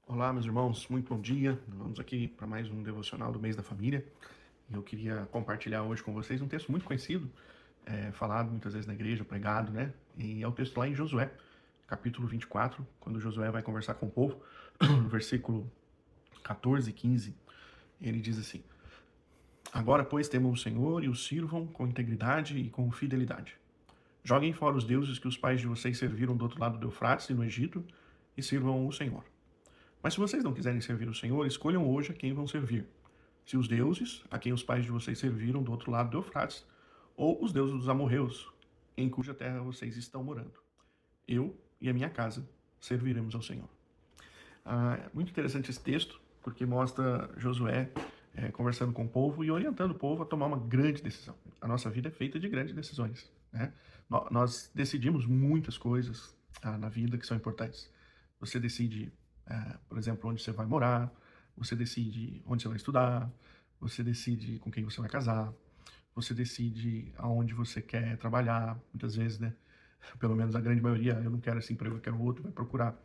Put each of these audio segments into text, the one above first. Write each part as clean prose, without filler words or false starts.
Olá, meus irmãos, muito bom dia. Vamos aqui para mais um devocional do mês da família. E eu queria compartilhar hoje com vocês um texto muito conhecido, falado muitas vezes na igreja, pregado, né? E é o texto lá em Josué, capítulo 24, quando Josué vai conversar com o povo, no versículo 14 e 15, ele diz assim: Agora, pois, temam o Senhor e o sirvam com integridade e com fidelidade. Joguem fora os deuses que os pais de vocês serviram do outro lado do Eufrates e no Egito, e sirvam o Senhor. Mas se vocês não quiserem servir o Senhor, escolham hoje a quem vão servir. Se os deuses, a quem os pais de vocês serviram do outro lado do Eufrates, ou os deuses dos amorreus, em cuja terra vocês estão morando. Eu e a minha casa serviremos ao Senhor. É muito interessante esse texto, porque mostra Josué conversando com o povo e orientando o povo a tomar uma grande decisão. A nossa vida é feita de grandes decisões, né? Nós decidimos muitas coisas na vida que são importantes. Você decide, por exemplo, onde você vai morar, você decide onde você vai estudar, você decide com quem você vai casar, você decide aonde você quer trabalhar, muitas vezes, né? Pelo menos a grande maioria, eu não quero esse emprego, eu quero outro, vai procurar.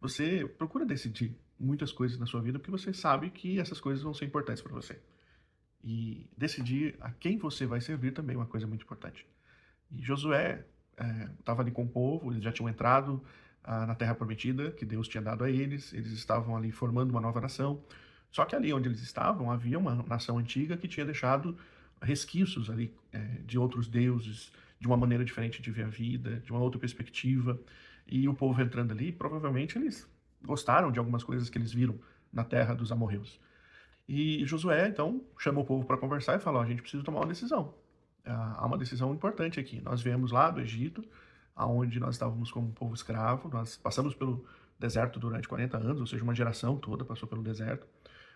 Você procura decidir muitas coisas na sua vida porque você sabe que essas coisas vão ser importantes para você. E decidir a quem você vai servir também é uma coisa muito importante. E Josué estava ali com o povo, eles já tinham entrado na Terra Prometida, que Deus tinha dado a eles estavam ali formando uma nova nação. Só que ali onde eles estavam, havia uma nação antiga que tinha deixado resquícios ali de outros deuses, de uma maneira diferente de ver a vida, de uma outra perspectiva. E o povo entrando ali, provavelmente eles gostaram de algumas coisas que eles viram na terra dos amorreus. E Josué, então, chamou o povo para conversar e falou: a gente precisa tomar uma decisão. Há uma decisão importante aqui. Nós viemos lá do Egito, aonde nós estávamos como um povo escravo, nós passamos pelo deserto durante 40 anos, ou seja, uma geração toda passou pelo deserto.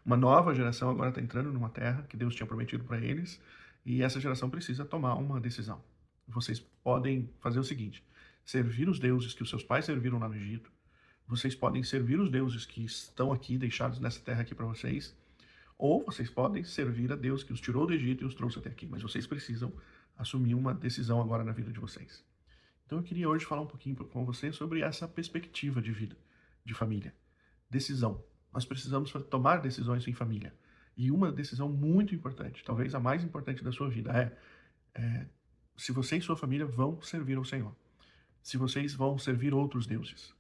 Uma nova geração agora está entrando numa terra que Deus tinha prometido para eles, e essa geração precisa tomar uma decisão. Vocês podem fazer o seguinte: servir os deuses que os seus pais serviram lá no Egito, vocês podem servir os deuses que estão aqui, deixados nessa terra aqui para vocês, ou vocês podem servir a Deus que os tirou do Egito e os trouxe até aqui, mas vocês precisam assumir uma decisão agora na vida de vocês. Então eu queria hoje falar um pouquinho com você sobre essa perspectiva de vida, de família. Decisão. Nós precisamos tomar decisões em família. E uma decisão muito importante, talvez a mais importante da sua vida, é se você e sua família vão servir ao Senhor. Se vocês vão servir outros deuses.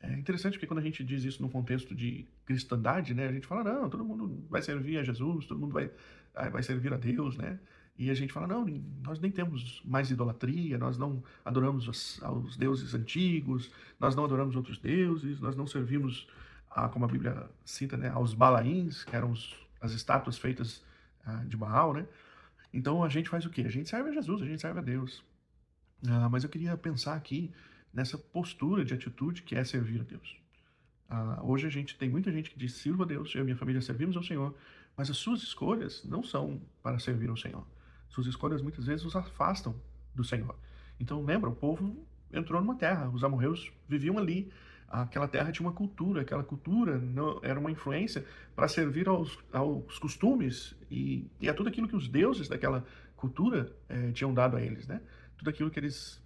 É interessante porque quando a gente diz isso num contexto de cristandade, né, a gente fala: não, todo mundo vai servir a Jesus, todo mundo vai servir a Deus, né? E a gente fala: não, nós nem temos mais idolatria, nós não adoramos aos deuses antigos, nós não adoramos outros deuses, nós não servimos, como a Bíblia cita, né, aos Balaíns, que eram as estátuas feitas de Baal, né? Então a gente faz o quê? A gente serve a Jesus, a gente serve a Deus. Mas eu queria pensar aqui nessa postura de atitude que é servir a Deus. Hoje a gente tem muita gente que diz: sirva a Deus, eu e minha família servimos ao Senhor, mas as suas escolhas não são para servir ao Senhor. Suas escolhas muitas vezes os afastam do Senhor. Então lembra, o povo entrou numa terra, os amorreus viviam ali, aquela terra tinha uma cultura, aquela cultura não, era uma influência para servir aos costumes e a tudo aquilo que os deuses daquela cultura tinham dado a eles, né? Tudo aquilo que eles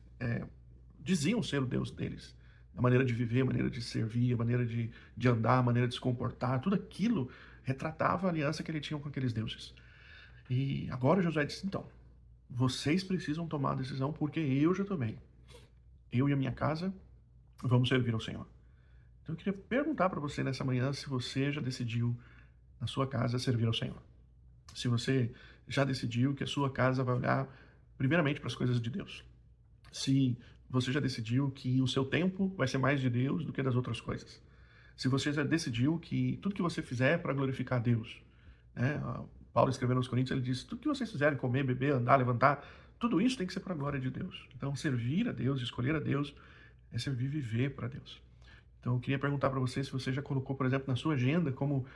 diziam ser o Deus deles. A maneira de viver, a maneira de servir, a maneira de andar, a maneira de se comportar, tudo aquilo retratava a aliança que ele tinha com aqueles deuses. E agora Josué disse: então, vocês precisam tomar a decisão porque eu já tomei. Eu e a minha casa vamos servir ao Senhor. Então eu queria perguntar para você nessa manhã se você já decidiu na sua casa servir ao Senhor. Se você já decidiu que a sua casa vai olhar primeiramente para as coisas de Deus. Se você já decidiu que o seu tempo vai ser mais de Deus do que das outras coisas. Se você já decidiu que tudo que você fizer é para glorificar a Deus. Né? Paulo escrevendo aos Coríntios, ele diz: tudo que vocês fizerem, comer, beber, andar, levantar, tudo isso tem que ser para a glória de Deus. Então, servir a Deus, escolher a Deus, é servir e viver para Deus. Então, eu queria perguntar para você se você já colocou, por exemplo, na sua agenda como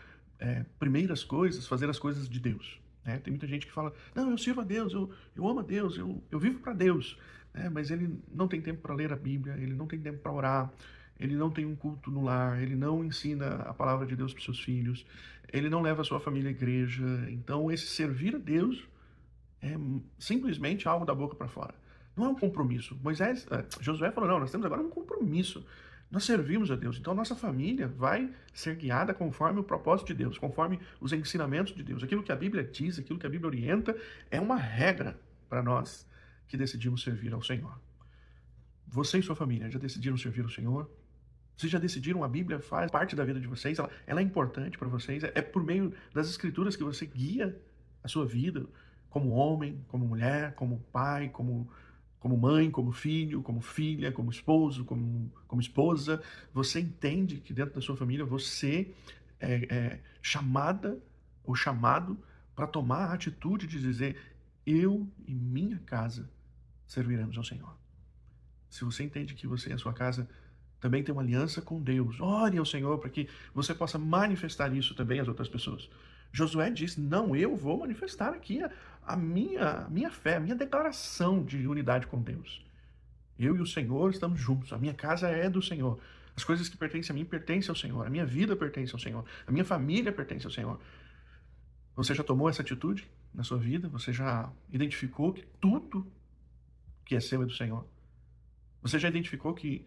primeiras coisas, fazer as coisas de Deus. Né? Tem muita gente que fala: não, eu sirvo a Deus, eu amo a Deus, eu vivo para Deus. Mas ele não tem tempo para ler a Bíblia, ele não tem tempo para orar, ele não tem um culto no lar, ele não ensina a palavra de Deus para os seus filhos, ele não leva a sua família à igreja. Então, esse servir a Deus é simplesmente algo da boca para fora. Não é um compromisso. Josué falou: não, nós temos agora um compromisso. Nós servimos a Deus, então nossa família vai ser guiada conforme o propósito de Deus, conforme os ensinamentos de Deus. Aquilo que a Bíblia diz, aquilo que a Bíblia orienta, é uma regra para nós que decidimos servir ao Senhor. Você e sua família já decidiram servir ao Senhor? Vocês já decidiram, a Bíblia faz parte da vida de vocês, ela é importante para vocês, é por meio das Escrituras que você guia a sua vida, como homem, como mulher, como pai, como mãe, como filho, como filha, como esposo, como esposa. Você entende que dentro da sua família você é chamada ou chamado para tomar a atitude de dizer: eu e minha casa serviremos ao Senhor. Se você entende que você e a sua casa também tem uma aliança com Deus, ore ao Senhor para que você possa manifestar isso também às outras pessoas. Josué diz: não, eu vou manifestar aqui a minha fé, a minha declaração de unidade com Deus. Eu e o Senhor estamos juntos, a minha casa é do Senhor. As coisas que pertencem a mim pertencem ao Senhor, a minha vida pertence ao Senhor, a minha família pertence ao Senhor. Você já tomou essa atitude na sua vida? Você já identificou que tudo que é seu é do Senhor? Você já identificou que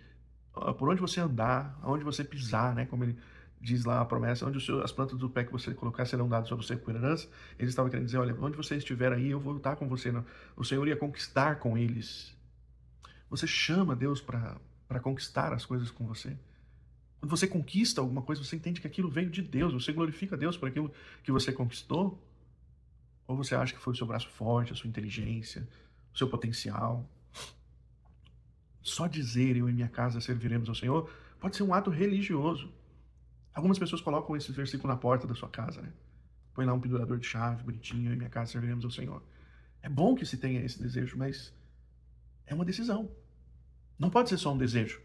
por onde você andar, aonde você pisar, né, como ele diz lá a promessa, onde as plantas do pé que você colocar serão dadas a você por herança, ele estava querendo dizer: olha, onde você estiver aí, eu vou estar com você, o Senhor ia conquistar com eles. Você chama Deus para conquistar as coisas com você. Quando você conquista alguma coisa, você entende que aquilo veio de Deus, você glorifica Deus por aquilo que você conquistou? Ou você acha que foi o seu braço forte, a sua inteligência, o seu potencial? Só dizer: eu e minha casa serviremos ao Senhor, pode ser um ato religioso. Algumas pessoas colocam esse versículo na porta da sua casa, né? Põe lá um pendurador de chave, bonitinho: eu e minha casa serviremos ao Senhor. É bom que se tenha esse desejo, mas é uma decisão. Não pode ser só um desejo.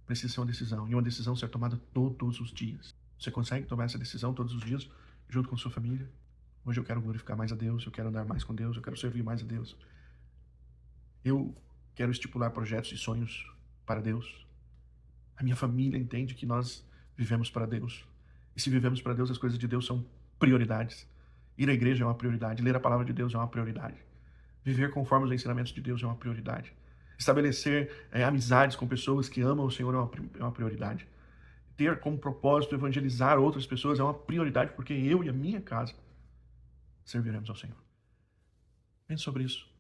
Precisa ser uma decisão, e uma decisão ser tomada todos os dias. Você consegue tomar essa decisão todos os dias, junto com sua família? Hoje eu quero glorificar mais a Deus, eu quero andar mais com Deus, eu quero servir mais a Deus. Eu quero estipular projetos e sonhos para Deus. A minha família entende que nós vivemos para Deus. E se vivemos para Deus, as coisas de Deus são prioridades. Ir à igreja é uma prioridade, ler a palavra de Deus é uma prioridade. Viver conforme os ensinamentos de Deus é uma prioridade. Estabelecer amizades com pessoas que amam o Senhor é uma prioridade. Ter como propósito evangelizar outras pessoas é uma prioridade, porque eu e a minha casa serviremos ao Senhor. Pense sobre isso.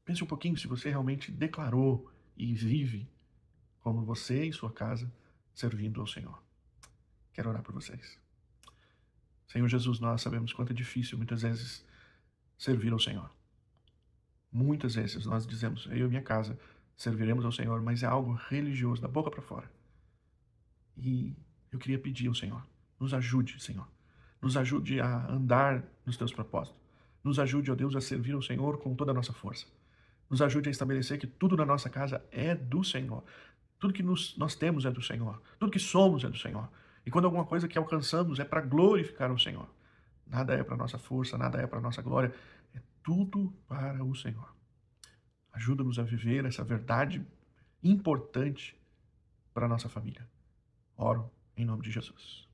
Pense um pouquinho se você realmente declarou e vive como você e sua casa servindo ao Senhor. Quero orar por vocês. Senhor Jesus, nós sabemos quanto é difícil muitas vezes servir ao Senhor. Muitas vezes nós dizemos: eu e minha casa serviremos ao Senhor, mas é algo religioso, da boca para fora. E eu queria pedir ao Senhor: nos ajude, Senhor. Nos ajude a andar nos teus propósitos. Nos ajude, ó Deus, a servir ao Senhor com toda a nossa força. Nos ajude a estabelecer que tudo na nossa casa é do Senhor. Tudo que nós temos é do Senhor. Tudo que somos é do Senhor. E quando alguma coisa que alcançamos é para glorificar o Senhor. Nada é para nossa força, nada é para nossa glória. É tudo para o Senhor. Ajuda-nos a viver essa verdade importante para a nossa família. Oro em nome de Jesus.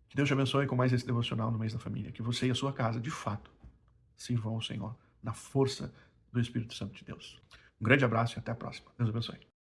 Que Deus te abençoe com mais esse devocional no mês da família. Que você e a sua casa, de fato, sirvam ao Senhor na força do Espírito Santo de Deus. Um grande abraço e até a próxima. Deus abençoe.